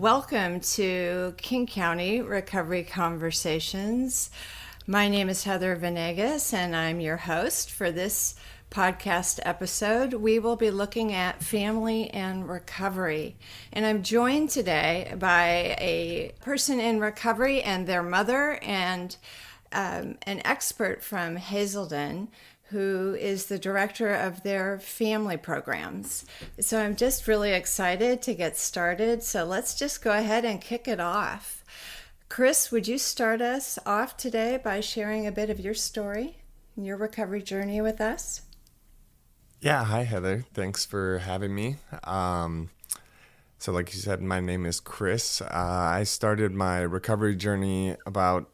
Welcome to King County Recovery Conversations. My name is Heather Venegas, and I'm your host for this podcast episode. We will be looking at family and recovery. And I'm joined today by a person in recovery and their mother and an expert from Hazelden, who is the director of their family programs. So I'm just really excited to get started. So let's just go ahead and kick it off. Chris, would you start us off today by sharing a bit of your story, your recovery journey with us? Yeah, hi Heather. Thanks for having me. So like you said, my name is Chris. I started my recovery journey about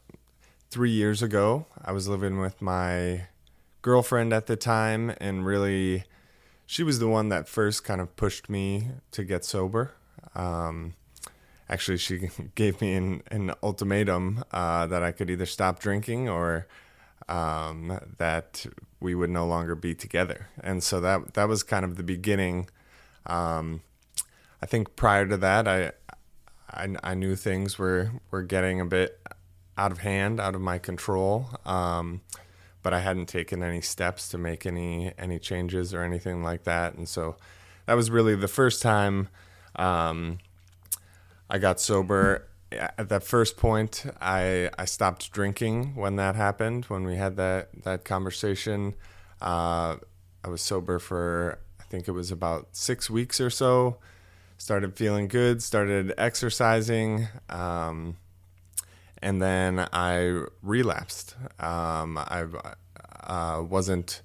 3 years ago. I was living with my girlfriend at the time, and really she was the one that first kind of pushed me to get sober. Actually, she gave me an ultimatum that I could either stop drinking or that we would no longer be together. And so that was kind of the beginning. I think prior to that, I knew things were getting a bit out of hand, out of my control. But I hadn't taken any steps to make any changes or anything like that. And so that was really the first time I got sober. At that first point, I stopped drinking when that happened, when we had that conversation. I was sober for, I think it was about 6 weeks or so. Started feeling good, started exercising, and then I relapsed. I wasn't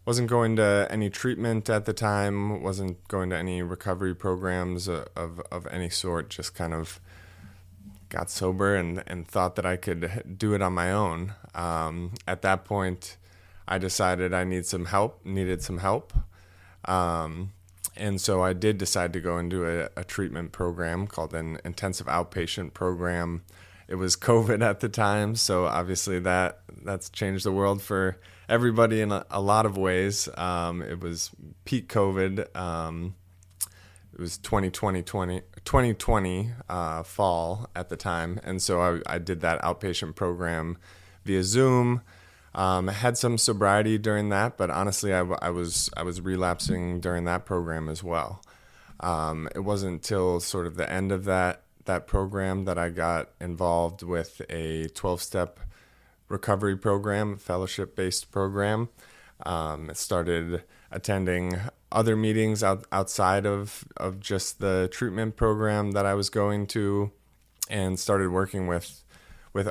going to any treatment at the time, wasn't going to any recovery programs of any sort, just kind of got sober and thought that I could do it on my own. At that point, I decided I needed some help. And so I did decide to go into a treatment program called an intensive outpatient program. It was COVID at the time, so obviously that's changed the world for everybody in a lot of ways. It was peak COVID. It was 2020 fall at the time, and so I did that outpatient program via Zoom. Had some sobriety during that, but honestly, I was relapsing during that program as well. It wasn't until sort of the end of that program that I got involved with a 12-step recovery program, fellowship-based program. Started attending other meetings outside of just the treatment program that I was going to, and started working with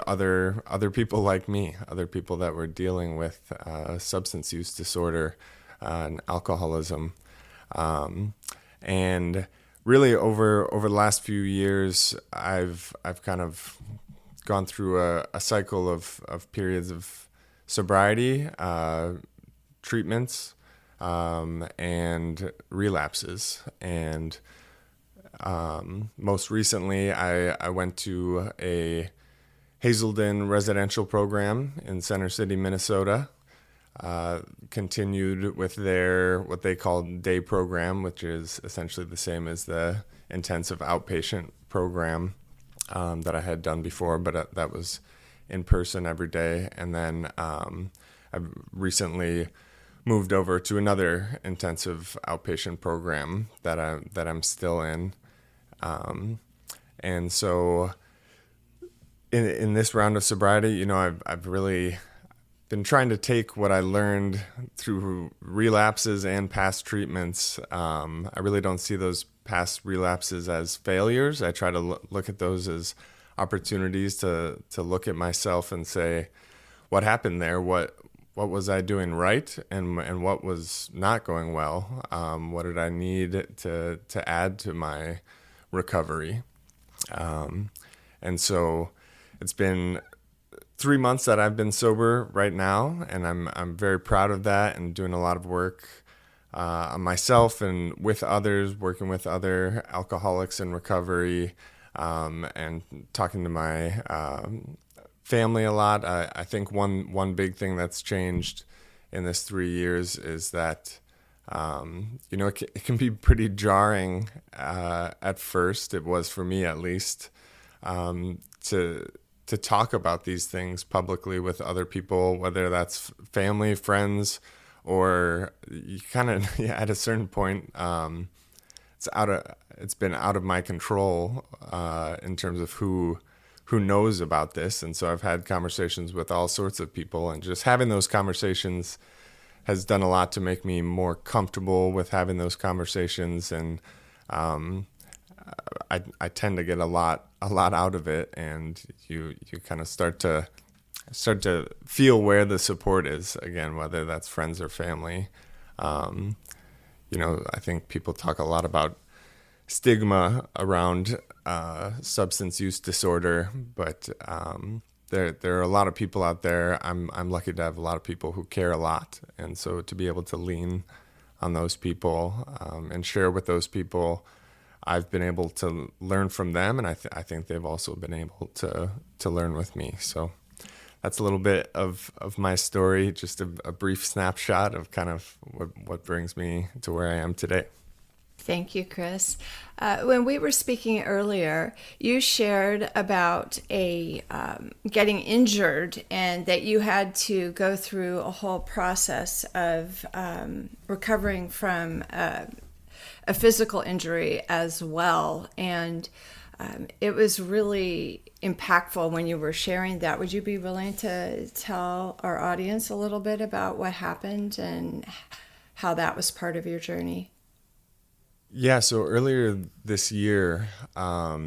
other people like me, other people that were dealing with substance use disorder and alcoholism. And really over the last few years, I've kind of gone through a cycle of periods of sobriety, treatments, and relapses. And most recently, I went to a Hazelden residential program in Center City, Minnesota. Continued with their what they call day program, which is essentially the same as the intensive outpatient program that I had done before, but that was in person every day. And then I've recently moved over to another intensive outpatient program that I'm still in. And so in this round of sobriety, I've really been trying to take what I learned through relapses and past treatments. I really don't see those past relapses as failures. I try to look at those as opportunities to look at myself and say, what happened there? What was I doing right, and what was not going well? What did I need to add to my recovery? And so it's been 3 months that I've been sober right now, and I'm very proud of that, and doing a lot of work on myself and with others, working with other alcoholics in recovery, and talking to my family a lot. I think one big thing that's changed in this 3 years is that It can be pretty jarring at first. It was for me, at least, to talk about these things publicly with other people, whether that's family, friends, or you kind of at a certain point, it's been out of my control in terms of who knows about this. And so I've had conversations with all sorts of people, and just having those conversations has done a lot to make me more comfortable with having those conversations. And I tend to get a lot out of it, and you kind of start to feel where the support is again, whether that's friends or family. I think people talk a lot about stigma around substance use disorder, but there are a lot of people out there. I'm lucky to have a lot of people who care a lot, and so to be able to lean on those people and share with those people, I've been able to learn from them, and I think they've also been able to learn with me. So that's a little bit of my story, just a brief snapshot of kind of what brings me to where I am today. Thank you, Chris. When we were speaking earlier, you shared about getting injured, and that you had to go through a whole process of recovering from a physical injury as well. And it was really impactful when you were sharing that. Would you be willing to tell our audience a little bit about what happened and how that was part of your journey? Yeah, so earlier this year, I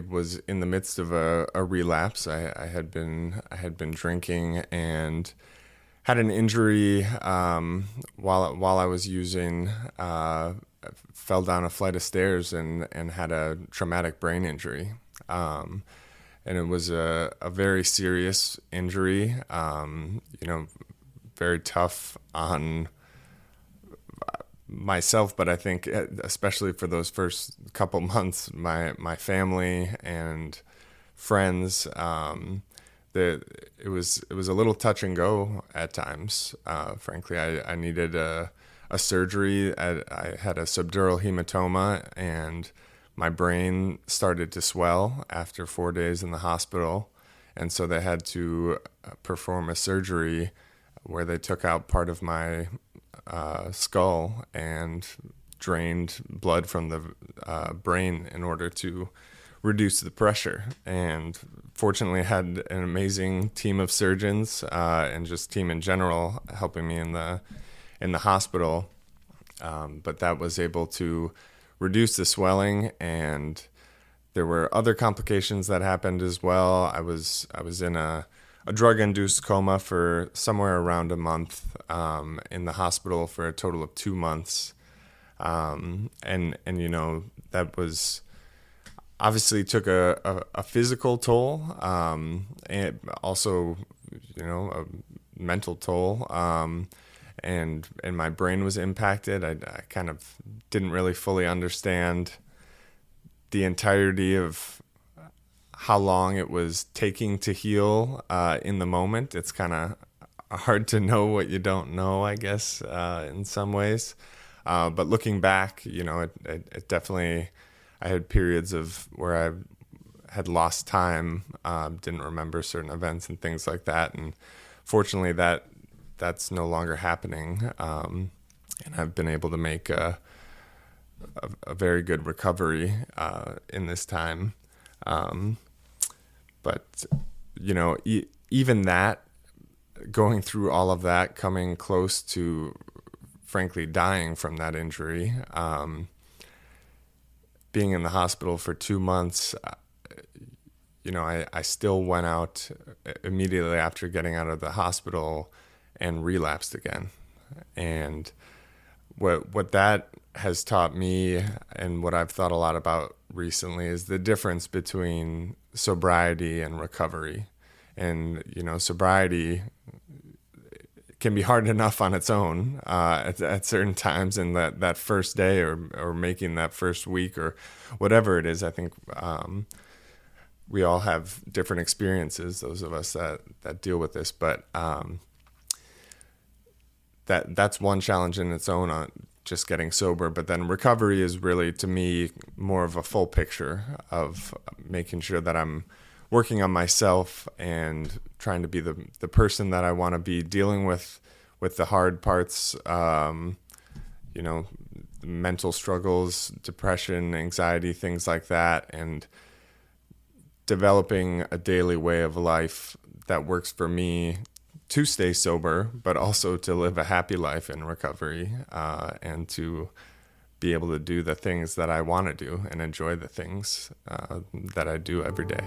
was in the midst of a relapse. I had been drinking and had an injury while I was using. Fell down a flight of stairs and had a traumatic brain injury. And it was a very serious injury. Very tough on myself, but I think especially for those first couple months, my family and friends, it was a little touch and go at times. Frankly, I needed a surgery. I had a subdural hematoma, and my brain started to swell after 4 days in the hospital, and so they had to perform a surgery where they took out part of my skull and drained blood from the brain in order to reduce the pressure. And fortunately, I had an amazing team of surgeons and just team in general helping me in the hospital. But that was able to reduce the swelling, and there were other complications that happened as well. I was in a drug-induced coma for somewhere around a month, in the hospital for a total of 2 months. And that was obviously took a physical toll, and also, a mental toll. And my brain was impacted. I kind of didn't really fully understand the entirety of how long it was taking to heal in the moment. It's kind of hard to know what you don't know, I guess, in some ways. But looking back, it definitely, I had periods of where I had lost time, didn't remember certain events and things like that. And fortunately, that's no longer happening. And I've been able to make a very good recovery in this time. But, even that, going through all of that, coming close to, frankly, dying from that injury, being in the hospital for 2 months, I still went out immediately after getting out of the hospital and relapsed again. And what that has taught me, and what I've thought a lot about recently, is the difference between sobriety and recovery. And, sobriety can be hard enough on its own at certain times, and that first day or making that first week or whatever it is. I think we all have different experiences, those of us that deal with this, but that's one challenge in its own on just getting sober. But then recovery is really, to me, more of a full picture of making sure that I'm working on myself and trying to be the person that I want to be, dealing with the hard parts, mental struggles, depression, anxiety, things like that, and developing a daily way of life that works for me to stay sober, but also to live a happy life in recovery, and to be able to do the things that I want to do and enjoy the things that I do every day.